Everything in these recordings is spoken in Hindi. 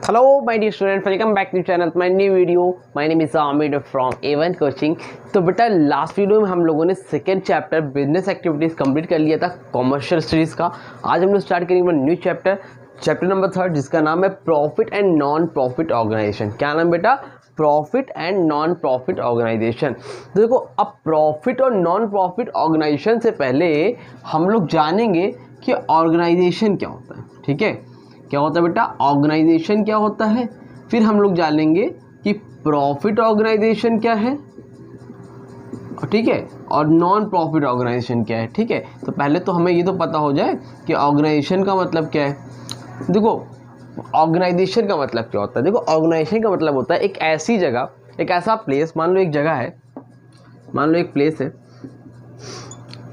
Hello my dear student, welcome back to channel my new video. My name is Aamir from A1 coaching. तो बेटा लास्ट वीडियो में हम लोगों ने second chapter business activities complete कर लिया था कॉमर्शियल स्टडीज़ का। आज हम लोग स्टार्ट करेंगे न्यू चैप्टर नंबर 3 जिसका नाम है profit and non profit organization. क्या नाम बेटा? Profit and non profit organization. तो देखो, अब प्रॉफिट और नॉन प्रॉफिट ऑर्गेनाइजेशन से पहले हम लोग जानेंगे कि ऑर्गेनाइजेशन क्या होता है। ठीक है, क्या होता है बेटा? ऑर्गेनाइजेशन क्या होता है। फिर हम लोग जानेंगे कि प्रॉफिट ऑर्गेनाइजेशन क्या है, ठीक है, और नॉन प्रॉफिट ऑर्गेनाइजेशन क्या है। ठीक है, तो पहले तो हमें ये तो पता हो जाए कि ऑर्गेनाइजेशन का मतलब क्या है। देखो, ऑर्गेनाइजेशन का मतलब क्या होता है। देखो, ऑर्गेनाइजेशन का मतलब होता है एक ऐसी जगह, एक ऐसा प्लेस। मान लो एक जगह है, मान लो एक प्लेस है,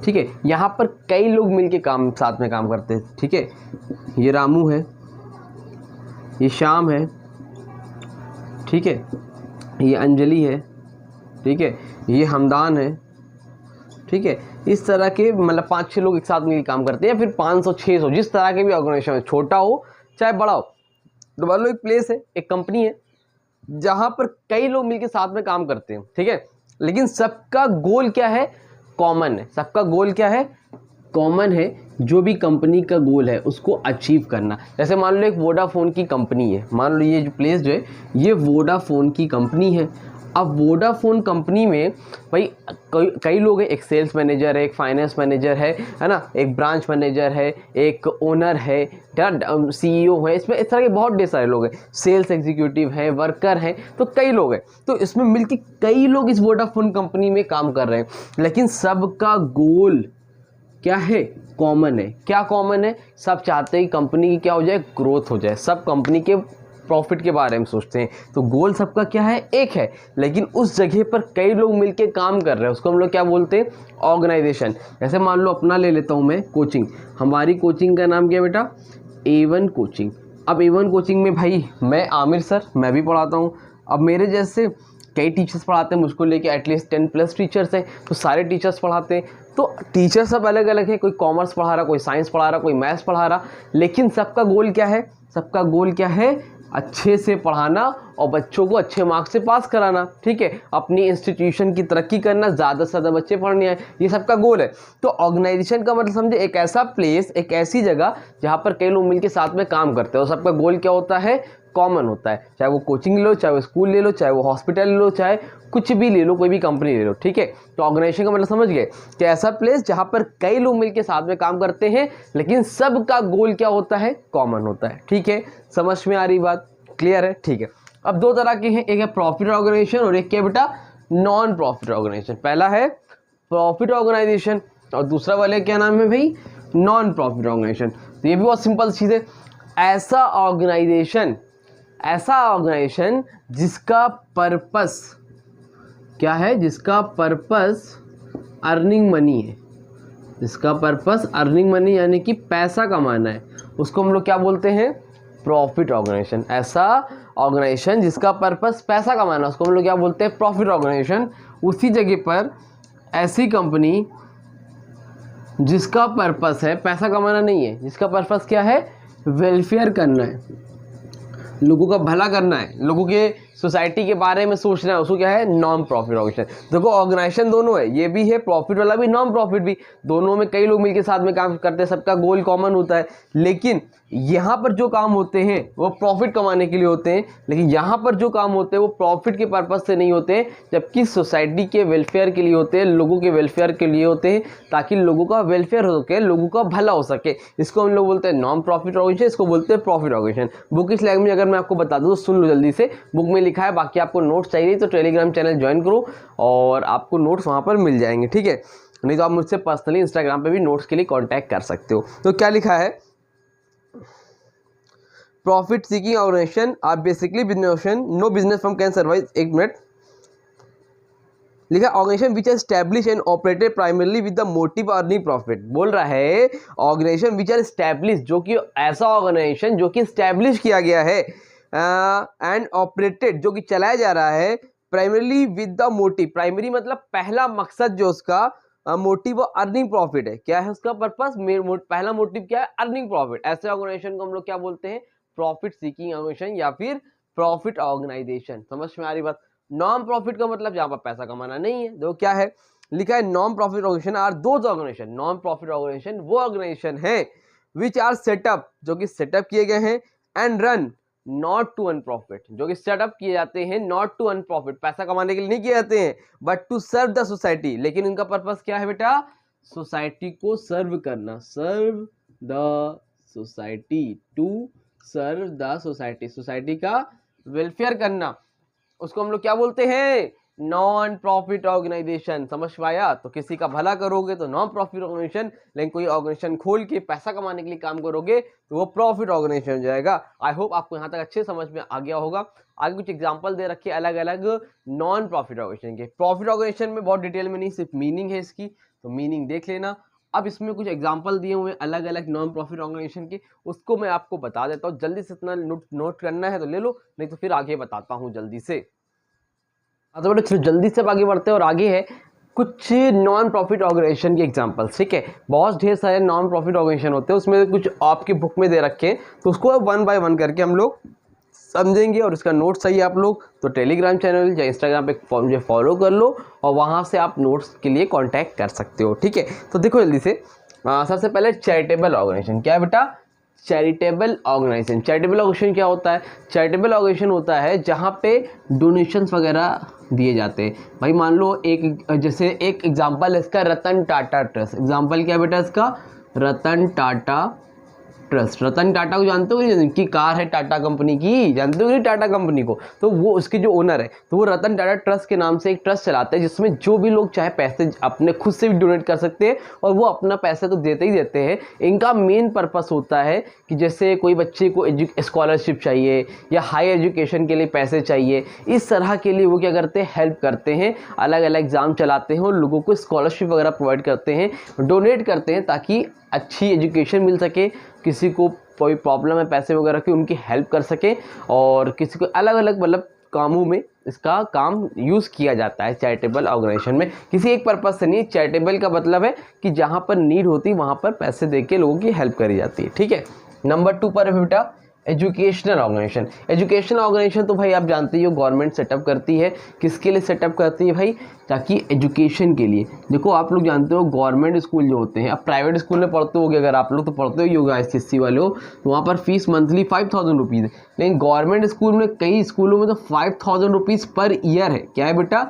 ठीक है, यहाँ पर कई लोग मिलके साथ में काम करते हैं। ठीक है, ये रामू है, ये श्याम है, ठीक है, ये अंजलि है, ठीक है, ये हमदान है, ठीक है। इस तरह के मतलब 5-6 लोग एक साथ मिलकर काम करते हैं, या फिर 500-600, जिस तरह के भी ऑर्गेनाइजेशन है, छोटा हो चाहे बड़ा हो। तो मान लो एक प्लेस है, एक कंपनी है, जहां पर कई लोग मिलकर साथ में काम करते हैं। ठीक है, लेकिन सबका गोल क्या है? कॉमन है। सबका गोल क्या है? कॉमन है। जो भी कंपनी का गोल है उसको अचीव करना। जैसे मान लो एक वोडाफोन की कंपनी है, मान लो ये जो प्लेस जो है ये वोडाफोन की कंपनी है। अब वोडाफोन कंपनी में भाई कई लोग हैं, एक सेल्स मैनेजर है, एक फाइनेंस मैनेजर है ना, एक ब्रांच मैनेजर है, एक ओनर है, CEO है, इसमें इस तरह के बहुत ढेर सारे लोग हैं, सेल्स एग्जीक्यूटिव है, वर्कर हैं, तो कई लोग हैं। तो इसमें मिलके कई लोग इस वोडाफोन कंपनी में काम कर रहे हैं, लेकिन सबका गोल क्या है? कॉमन है। क्या कॉमन है? सब चाहते हैं कंपनी की क्या हो जाए? ग्रोथ हो जाए। सब कंपनी के प्रॉफिट के बारे में सोचते हैं। तो गोल सबका क्या है? एक है, लेकिन उस जगह पर कई लोग मिलके काम कर रहे हैं, उसको हम लोग क्या बोलते हैं? ऑर्गेनाइजेशन। जैसे मान लो अपना ले लेता हूँ मैं, कोचिंग। हमारी कोचिंग का नाम क्या है बेटा? A1 coaching. अब A1 कोचिंग में भाई मैं आमिर सर, मैं भी पढ़ाता हूँ। अब मेरे जैसे कई टीचर्स पढ़ाते हैं, मुझको लेके एटलीस्ट 10+ टीचर्स हैं, तो सारे टीचर्स पढ़ाते हैं। तो टीचर सब अलग अलग है, कोई कॉमर्स पढ़ा रहा, कोई साइंस पढ़ा रहा, कोई मैथ्स पढ़ा रहा, लेकिन सबका गोल क्या है? सबका गोल क्या है? अच्छे से पढ़ाना और बच्चों को अच्छे मार्क्स से पास कराना। ठीक है, अपनी इंस्टीट्यूशन की तरक्की करना, ज़्यादा से ज़्यादा बच्चे पढ़ने आए, ये सबका गोल है। तो ऑर्गेनाइजेशन का मतलब समझे एक ऐसा प्लेस, एक ऐसी जगह जहाँ पर कई लोग मिलकर साथ में काम करते हैं और सबका गोल क्या होता है? कॉमन होता है। चाहे वो कोचिंग ले लो, चाहे वो स्कूल ले लो, चाहे वो हॉस्पिटल ले लो, चाहे कुछ भी ले लो, कोई भी कंपनी ले लो। ठीक है, तो ऑर्गेनाइजेशन का मतलब समझ गए कि ऐसा प्लेस जहाँ पर कई लोग मिलकर साथ में काम करते हैं, लेकिन सबका गोल क्या होता है? कॉमन होता है। ठीक है, समझ में आ रही बात? क्लियर है? ठीक है। अब दो तरह के हैं, एक है प्रॉफिट ऑर्गेनाइजेशन और एक क्या बेटा? Non profit organization. पहला है प्रॉफिट ऑर्गेनाइजेशन और दूसरा वाले क्या नाम है भाई? Non profit organization. तो ये भी बहुत सिंपल चीज़ है। ऐसा ऑर्गेनाइजेशन जिसका पर्पस क्या है? जिसका पर्पस अर्निंग मनी है। जिसका पर्पस अर्निंग मनी यानी कि पैसा कमाना है, उसको हम लोग क्या बोलते हैं? Profit organization. ऐसा ऑर्गेनाइजेशन जिसका पर्पस पैसा कमाना, उसको हम लोग क्या बोलते हैं? Profit organization. उसी जगह पर ऐसी कंपनी जिसका पर्पस है पैसा कमाना नहीं है, जिसका पर्पस क्या है? वेलफेयर करना है, लोगों का भला करना है, लोगों के सोसाइटी के बारे में सोचना है, उसको क्या है? Non profit organization. देखो, ऑर्गेनाइजेशन दोनों है, ये भी है प्रॉफिट वाला भी, नॉन प्रॉफिट भी। दोनों में कई लोग मिलकर साथ में काम करते हैं, सबका गोल कॉमन होता है, लेकिन यहाँ पर जो काम होते हैं वो प्रॉफिट कमाने के लिए होते हैं, लेकिन यहाँ पर जो काम होते हैं वो प्रॉफिट के पर्पज से नहीं होते हैं, जबकि सोसाइटी के वेलफेयर के लिए होते हैं, लोगों के वेलफेयर के लिए होते हैं, ताकि लोगों का वेलफेयर हो सके, लोगों का भला हो सके। इसको हम लोग बोलते हैं नॉन प्रॉफिट ऑर्गेनाइजेशन, इसको बोलते हैं प्रॉफिट ऑर्गेनाइजेशन। बुक इस लैंग्वेज अगर मैं आपको बता दूँ तो सुन लो जल्दी से, बुक में लिखा है। बाकी आपको नोट्स चाहिए तो टेलीग्राम चैनल ज्वाइन करो और आपको नोट्स वहाँ पर मिल जाएंगे। ठीक है, नहीं तो आप मुझसे पर्सनली इंस्टाग्राम पे भी नोट्स के लिए कांटेक्ट कर सकते हो। तो क्या लिखा है? Profit seeking organization are basically business, no business firm can survive. एक मिनट लिखा, organization which establish and operated primarily with the motive earning profit. बोल रहा है ऑर्गेनाइजेशन विच आर एस्टैब्लिश, जो कि ऐसा ऑर्गेनाइजेशन जो कि एस्टैब्लिश किया गया है, एंड ऑपरेटेड जो कि चलाया जा रहा है, primarily with the motive. Primary मतलब पहला मकसद जो उसका मोटिव अर्निंग प्रॉफिट है। क्या है उसका पर्पस? पहला मोटिव क्या है? Earning profit. ऐसे ऑर्गेनाइजेशन को हम लोग क्या बोलते हैं? प्रॉफिट सीकिंग ऑर्गेनाइजेशन या फिर प्रॉफिट ऑर्गेनाइजेशन। समझ में आ रही बात। नॉन प्रॉफिट का मतलब जहां पर पैसा कमाना नहीं है। देखो क्या है लिखा है, non profit organization are those organization, non profit organization वो ऑर्गेनाइजेशन है विच आर सेटअप, जो कि सेटअप किए गए हैं, and run not to earn profit, जो कि सेटअप किए जाते हैं नॉट टू अर्न प्रॉफिट, पैसा कमाने के लिए नहीं किए जाते हैं, but to serve the society. लेकिन इनका पर्पस क्या है बेटा, सोसाइटी को सर्व करना, serve the society, to serve the society, society का वेलफेयर करना, उसको हम लोग क्या बोलते हैं, नॉन प्रॉफिट ऑर्गेनाइजेशन। समझ पाया। तो किसी का भला करोगे तो नॉन प्रॉफिट ऑर्गेनाइजेशन, लेकिन कोई ऑर्गेनाइजेशन खोल के पैसा कमाने के लिए काम करोगे तो वो प्रॉफिट ऑर्गेनाइजेशन हो जाएगा। आई होप आपको यहाँ तक अच्छे समझ में आ गया होगा। आगे कुछ एग्जांपल दे रखे अलग अलग नॉन प्रॉफिट ऑर्गेनाइजेशन के। प्रॉफिट ऑर्गेनाइजेशन में बहुत डिटेल में नहीं, सिर्फ मीनिंग है इसकी, तो मीनिंग देख लेना। अब इसमें कुछ एग्जांपल दिए हुए अलग अलग नॉन प्रॉफिट ऑर्गेनाइजेशन के, उसको मैं आपको बता देता हूँ। जल्दी से इतना नोट करना है तो ले लो, नहीं तो फिर आगे बताता हूँ जल्दी से। तो बेटा जल्दी से आगे बढ़ते हैं, और आगे है कुछ नॉन प्रॉफिट ऑर्गेनाइजेशन के एग्जांपल्स। ठीक है, बहुत ढेर सारे नॉन प्रॉफिट ऑर्गेनाइजेशन होते हैं, उसमें कुछ आपकी बुक में दे रखे हैं, तो उसको वन बाय वन करके हम लोग समझेंगे। और इसका नोट्स चाहिए आप लोग तो टेलीग्राम चैनल या इंस्टाग्राम पे मुझे फॉलो कर लो, और वहाँ से आप नोट्स के लिए कॉन्टैक्ट कर सकते हो। ठीक है, तो देखो जल्दी से। सबसे पहले चैरिटेबल ऑर्गेनाइजेशन। क्या है बेटा, चैरिटेबल ऑर्गेनाइजेशन। चैरिटेबल ऑर्गेनाइजेशन क्या होता है, चैरिटेबल ऑर्गेनाइजेशन होता है जहाँ पे डोनेशंस वगैरह दिए जाते हैं। भाई मान लो एक, जैसे एक एग्जांपल है इसका रतन टाटा ट्रस्ट। एग्जांपल क्या है बेटा इसका, रतन टाटा ट्रस्ट। रतन टाटा को जानते हो, इनकी कार है टाटा कंपनी की, जानते हो नहीं टाटा कंपनी को, तो वो उसके जो ओनर है, तो वो रतन टाटा ट्रस्ट के नाम से एक ट्रस्ट चलाते हैं, जिसमें जो भी लोग चाहे पैसे अपने खुद से भी डोनेट कर सकते हैं, और वो अपना पैसा तो देते ही देते हैं। इनका मेन पर्पस होता है कि जैसे कोई बच्चे को स्कॉलरशिप चाहिए या हाई एजुकेशन के लिए पैसे चाहिए, इस तरह के लिए वो क्या करते हैं, हेल्प करते हैं, अलग अलग एग्जाम चलाते हैं और लोगों को स्कॉलरशिप वगैरह प्रोवाइड करते हैं, डोनेट करते हैं, ताकि अच्छी एजुकेशन मिल सके, किसी को कोई प्रॉब्लम है पैसे वगैरह की उनकी हेल्प कर सके, और किसी को अलग अलग मतलब कामों में इसका काम यूज़ किया जाता है चैरिटेबल ऑर्गेनाइजेशन में। किसी एक पर्पस से नहीं, चैरिटेबल का मतलब है कि जहाँ पर नीड होती है वहाँ पर पैसे दे के लोगों की हेल्प करी जाती है। ठीक है, नंबर 2 पर है बेटा एजुकेशनल ऑर्गेनाइजेशन। एजुकेशनल ऑर्गेनाइजेशन तो भाई आप जानते ही हो गवर्नमेंट सेटअप करती है। किसके लिए सेटअप करती है भाई, ताकि एजुकेशन के लिए। देखो आप लोग जानते हो गवर्नमेंट स्कूल जो होते हैं, अब प्राइवेट स्कूल में पढ़ते होगे अगर आप लोग, तो पढ़ते ही होगा SSC वाले हो, तो वहाँ पर फीस मंथली 5000 रुपीज़ है। लेकिन गवर्नमेंट स्कूल में, कई स्कूलों में तो 5000 रुपीज़ पर ईयर है। क्या है बेटा,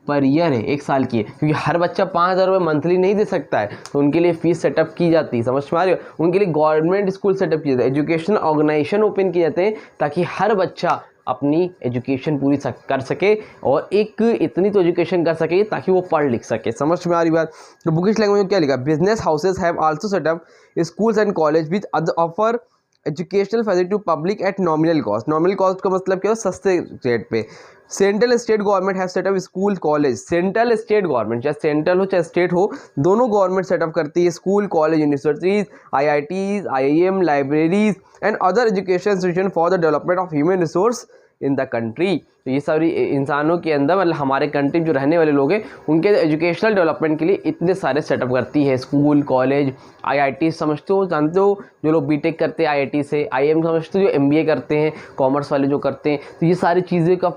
पर ईयर है, एक साल की है, क्योंकि हर बच्चा 5000 रुपये मंथली नहीं दे सकता है, तो उनके लिए फीस सेटअप की जाती है। समझ में आ रही हो, उनके लिए गवर्नमेंट स्कूल सेटअप किए जाते हैं, एजुकेशनल ऑर्गेनाइजेशन ओपन किए जाते हैं, ताकि हर बच्चा अपनी एजुकेशन पूरी कर सके, और एक इतनी तो एजुकेशन कर सके ताकि वो पढ़ लिख सके। समझ में आ रही बात। तो बुकिश लैंग्वेज में क्या लिखा, business houses have also setup schools and college which offer educational facility to public at nominal cost. Nominal cost का मतलब क्या है, सस्ते रेट पे। Central state government have setup school college. Central state government, चाहे सेंट्रल हो चाहे स्टेट हो, दोनों गवर्नमेंट सेटअप करती है school college universities IITs IIM libraries and other education institution for the development of human resource in the country. तो ये सारी इंसानों के अंदर, मतलब हमारे कंट्री जो रहने वाले लोग हैं उनके एजुकेशनल डेवलपमेंट के लिए इतने सारे सेटअप करती है। स्कूल कॉलेज IIT समझते हो, जानते हो, जो लोग BTech करते हैं IIT से, IIM समझते हो जो MBA करते हैं, कॉमर्स वाले जो करते हैं, तो ये सारी चीज़ें का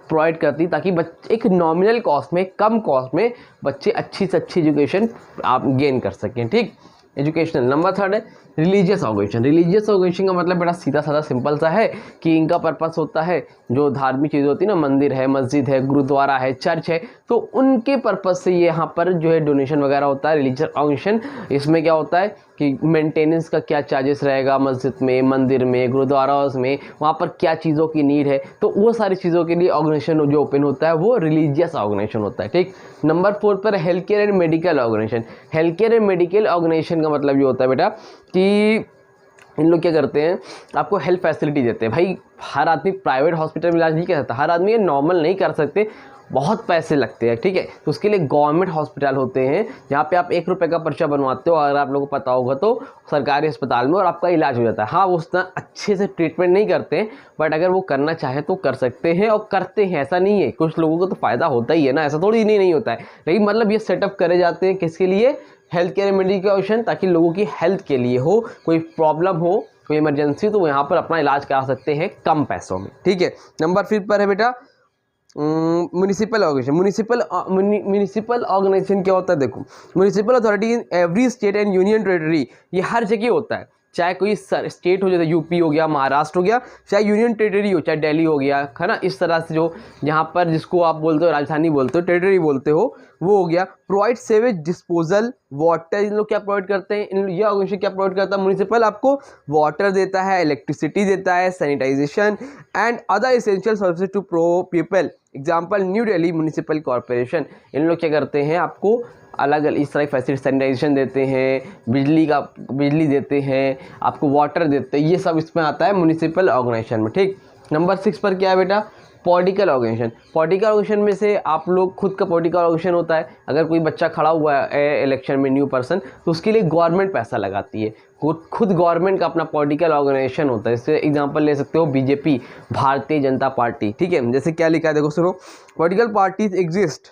प्रोवाइड करती, ताकि बच्चे एक नॉमिनल कॉस्ट में, कम कॉस्ट में बच्चे अच्छी से अच्छी एजुकेशन आप गेन कर सकें। ठीक, एजुकेशनल। नंबर 3 है रिलीजियस ऑर्गेनाइजेशन। रिलीजियस ऑर्गेनाइजेशन का मतलब बड़ा सीधा साधा सिंपल सा है कि इनका पर्पस होता है, जो धार्मिक चीज़ें होती है ना, मंदिर है, मस्जिद है, गुरुद्वारा है, चर्च है, तो उनके पर्पस से ये यहाँ पर जो है डोनेशन वगैरह होता है। रिलीजियस ऑर्गेनाइजेशन, इसमें क्या होता है कि मेंटेनेंस का क्या चार्जेस रहेगा मस्जिद में, मंदिर में, गुरुद्वारास में, वहाँ पर क्या चीज़ों की नीड है, तो वो सारी चीज़ों के लिए ऑर्गेनाइजेशन जो ओपन होता है वो रिलीजियस ऑर्गेनाइजेशन होता है। ठीक, नंबर 4 पर health care and medical organization. Health care and medical organization का मतलब ये होता है बेटा कि इन लोग क्या करते हैं, आपको हेल्थ फैसिलिटी देते हैं। भाई हर आदमी प्राइवेट हॉस्पिटल में इलाज नहीं कर सकता, हर आदमी ये नॉर्मल नहीं कर सकते, बहुत पैसे लगते हैं। ठीक है, तो उसके लिए गवर्नमेंट हॉस्पिटल होते हैं जहाँ पे आप 1 रुपये का पर्चा बनवाते हो, अगर आप लोगों को पता होगा तो, सरकारी अस्पताल में, और आपका इलाज हो जाता है। हाँ, वो उतना अच्छे से ट्रीटमेंट नहीं करते हैं, बट अगर वो करना चाहे तो कर सकते हैं, और करते हैं। ऐसा नहीं है, कुछ लोगों को तो फ़ायदा होता ही है ना, ऐसा थोड़ी नहीं होता है, लेकिन मतलब ये सेटअप करे जाते हैं किसके लिए, हेल्थ केयर मेडिकेशन, ताकि लोगों की हेल्थ के लिए हो, कोई प्रॉब्लम हो कोई इमरजेंसी तो यहाँ पर अपना इलाज करा सकते हैं कम पैसों में। ठीक है, नंबर 5 पर है बेटा म्यूनिसिपल ऑर्गेनाइजेशन। म्यूनिसिपल ऑर्गेनाइजेशन क्या होता है, देखो municipal authority in every state and union territory, ये हर जगह होता है, चाहे कोई स्टेट हो जैसे यूपी हो गया, महाराष्ट्र हो गया, चाहे यूनियन टेरिटरी हो, चाहे दिल्ली हो गया, है ना, इस तरह से जो यहाँ पर जिसको आप बोलते हो राजधानी बोलते हो, टेरिटरी बोलते हो, वो हो गया। प्रोवाइड सेवेज डिस्पोजल वाटर, इन लोग क्या प्रोवाइड करते हैं, ये ऑर्गेनाइजेशन क्या प्रोवाइड करता है, म्यूनिसिपल आपको वाटर देता है, इलेक्ट्रिसिटी देता है, sanitization and other essential services to pro people. Example new Delhi municipal corporation, इन लोग क्या करते हैं, आपको अलग अलग इस तरह की फैसिलिटी, सैनिटाइजेशन देते हैं, बिजली देते हैं, आपको वाटर देते हैं, ये सब इसमें आता है म्यूनिसिपल ऑर्गेनाइजेशन में। ठीक, नंबर 6 पर क्या है बेटा, पॉलिटिकल ऑर्गेनाइजेशन। पॉलिटिकल ऑर्गेनाइजेशन में से आप लोग खुद का पॉलिटिकल ऑर्गेनाइजेशन होता है, अगर कोई बच्चा खड़ा हुआ है इलेक्शन में न्यू पर्सन, तो उसके लिए गवर्नमेंट पैसा लगाती है, खुद गवर्नमेंट का अपना पॉलिटिकल ऑर्गेनाइजेशन होता है। इससे एग्जांपल ले सकते हो बीजेपी, भारतीय जनता पार्टी। ठीक है, जैसे क्या लिखा है देखो सुनो, political parties exist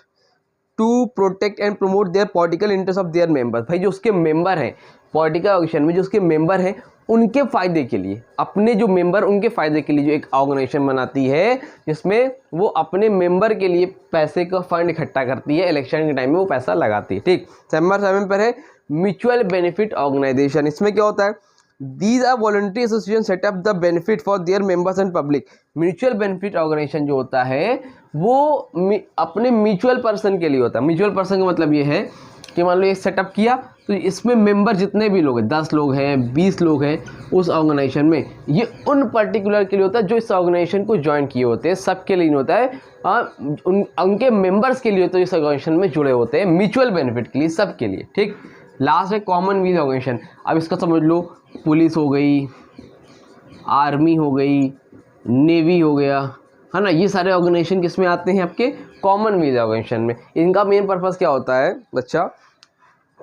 to protect and promote their political interest of their members. भाई जो उसके मेंबर हैं पॉलिटिकल ऑर्गेनाइजेशन में, जो उसके मेंबर हैं उनके फ़ायदे के लिए, अपने जो मेंबर उनके फ़ायदे के लिए जो एक ऑर्गेनाइजेशन बनाती है, जिसमें वो अपने मेंबर के लिए पैसे का फंड इकट्ठा करती है, इलेक्शन के टाइम में वो पैसा लगाती है। ठीक, नंबर 7 पर है म्यूचुअल बेनिफिट ऑर्गेनाइजेशन। इसमें क्या होता है, These are voluntary association set up the benefit for their members and public। Mutual benefit organization जो होता है वो अपने म्यूचुअल पर्सन के लिए होता है। म्यूचुअल पर्सन का मतलब ये है कि मान लो ये सेटअप किया तो इसमें मेंबर जितने भी लोग हैं, 10 लोग हैं, 20 लोग हैं उस ऑर्गेनाइजेशन में, ये उन पर्टिकुलर के लिए होता है जो इस ऑर्गेनाइजेशन को ज्वाइन किए होते हैं, सबके लिए नहीं होता है, उनके मेंबर्स के लिए तो इस ऑर्गेनाइजेशन में जुड़े होते हैं, म्यूचुअल बेनिफिट के लिए, सबके लिए। ठीक, लास्ट है कॉमनवेल्थ ऑर्गेनाइजेशन। अब इसका समझ लो, पुलिस हो गई, आर्मी हो गई, नेवी हो गया, है ना, ये सारे ऑर्गेनाइजेशन किस में आते हैं, आपके कॉमनवेल्थ ऑर्गेनाइजेशन में। इनका मेन पर्पस क्या होता है बच्चा,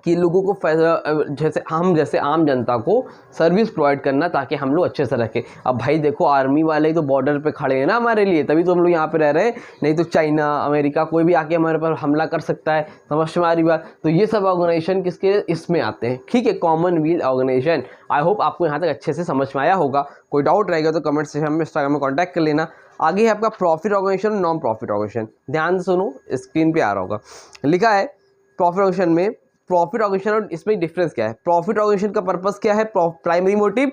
कि लोगों को जैसे आम जनता को सर्विस प्रोवाइड करना, ताकि हम लोग अच्छे से रखें। अब भाई देखो, आर्मी वाले तो बॉर्डर पे खड़े हैं ना हमारे लिए, तभी तो हम लोग यहाँ पे रह रहे हैं, नहीं तो चाइना, अमेरिका, कोई भी आके हमारे पर हमला कर सकता है, समझ में आ रही बात। तो ये सब ऑर्गेनाइजेशन किसके इसमें आते हैं। ठीक है, कॉमनवेल्थ ऑर्गेनाइजेशन। आई होप आपको यहाँ तक अच्छे से समझ में आया होगा। कोई डाउट रहेगा तो कमेंट सेक्शन में, इंस्टाग्राम में कॉन्टैक्ट कर लेना। आगे है आपका profit organization, non profit organization. ध्यान से सुनो, स्क्रीन पे आ रहा होगा, लिखा है प्रॉफिट ऑर्गेनाइजेशन में, प्रॉफिट ऑर्गेनाइजेशन और इसमें डिफरेंस क्या है। प्रॉफिट ऑर्गेनाइजेशन का पर्पस क्या है, primary motive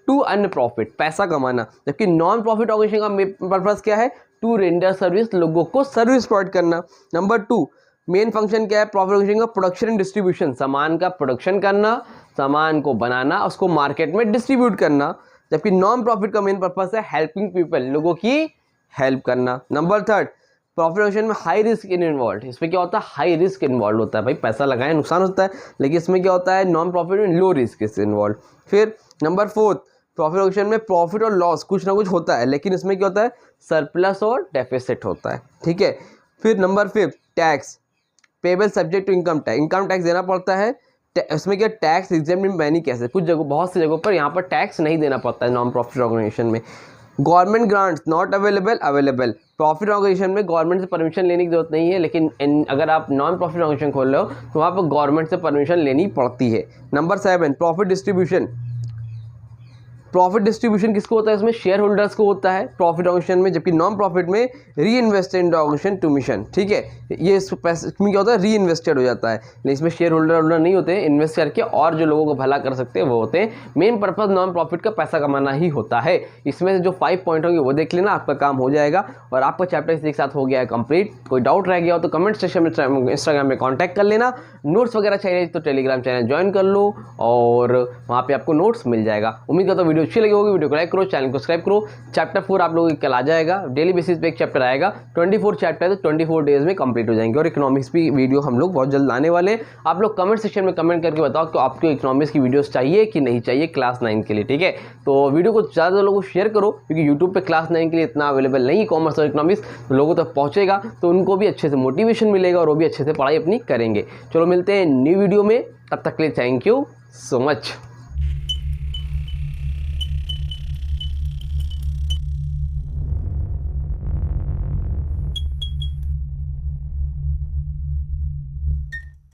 to earn profit, पैसा कमाना, जबकि नॉन प्रॉफिट ऑर्गेनाइजेशन का पर्पस क्या है, टू रेंडर सर्विस, लोगों को सर्विस प्रोवाइड करना। नंबर 2 मेन फंक्शन क्या है प्रॉफिट ऑर्गेनाइजेशन का, प्रोडक्शन एंड डिस्ट्रीब्यूशन, सामान का प्रोडक्शन करना, सामान को बनाना, उसको मार्केट में डिस्ट्रीब्यूट करना। जबकि नॉन प्रॉफिट का मेन पर्पस है हेल्पिंग पीपल, लोगों की हेल्प करना। नंबर 3 प्रॉफिट ऑर्गेनाइजेशन में हाई रिस्क इन्वॉल्व, इसमें क्या होता है, हाई रिस्क इन्वॉल्व होता है। भाई पैसा लगाए नुकसान होता है, लेकिन इसमें क्या होता है, नॉन प्रॉफिट में लो रिस्क इस इन्वॉल्व। फिर नंबर 4 प्रॉफिट ऑर्गेनाइजेशन में प्रॉफिट और लॉस कुछ ना कुछ होता है, लेकिन इसमें क्या होता है, सरप्लस और डेफिसिट होता है। ठीक है, फिर number 5 tax payable subject to income tax, income tax देना पड़ता है। इसमें क्या, tax exempt in many cases, कुछ जगह, बहुत सी जगहों पर यहाँ पर टैक्स नहीं देना पड़ता है नॉन प्रॉफिट ऑर्गेनाइजेशन में। Government grants not available, profit organization में गवर्नमेंट से परमिशन लेने की जरूरत नहीं है, लेकिन अगर आप नॉन प्रॉफिट ऑर्गेनाइजेशन खोल रहे हो तो वहाँ पर गवर्नमेंट से परमिशन लेनी पड़ती है। Number 7 profit distribution, profit distribution किसको होता है, इसमें शेयर होल्डर्स को होता है प्रॉफिट ऑर्गेनाइजेशन में, जबकि नॉन प्रॉफिट में reinvested in the organization to mission. ठीक है, ये इसमें क्या होता है, री इन्वेस्टेड हो जाता है, लेकिन इसमें शेयर होल्डर नहीं होते, इन्वेस्ट करके और जो लोगों को भला कर सकते हैं वो होते हैं। मेन पर्पज नॉन प्रॉफिट का पैसा कमाना ही होता है। इसमें से जो 5 पॉइंट होंगे वो देख लेना, आपका काम हो जाएगा और आपका चैप्टर इसी के साथ हो गया है कंप्लीट। कोई डाउट रह गया हो तो कमेंट सेक्शन में, इंस्टाग्राम में कॉन्टैक्ट कर लेना। नोट्स वगैरह चाहिए तो टेलीग्राम चैनल ज्वाइन कर लो और वहाँ पे आपको नोट्स मिल जाएगा। उम्मीद करता हूँ वीडियो अच्छी लगी होगी, वीडियो को लाइक करो, चैनल को सब्सक्राइब करो। चैप्टर 4 आप लोगों को कल आ जाएगा, डेली बेसिस पे एक चैप्टर आएगा, 24 चैप्टर है तो 24 डेज में कंप्लीट हो जाएंगे। और इकोनॉमिक्स भी वीडियो हम लोग बहुत जल्द आने वाले हैं। आप लोग कमेंट सेक्शन में कमेंट करके बताओ कि आपको इकोनॉमिक्स की वीडियोस चाहिए कि नहीं चाहिए क्लास 9 के लिए। ठीक है, तो वीडियो को ज़्यादा लोगों को शेयर करो, क्योंकि यूट्यूब पे क्लास 9 के लिए इतना अवेलेबल नहीं है कॉमर्स और इकोनॉमिक्स, तो लोगों तक पहुँचेगा तो उनको भी अच्छे से मोटिवेशन मिलेगा और वो भी अच्छे से पढ़ाई अपनी करेंगे। चलो मिलते हैं न्यू वीडियो में, तब तक के लिए थैंक यू सो मच।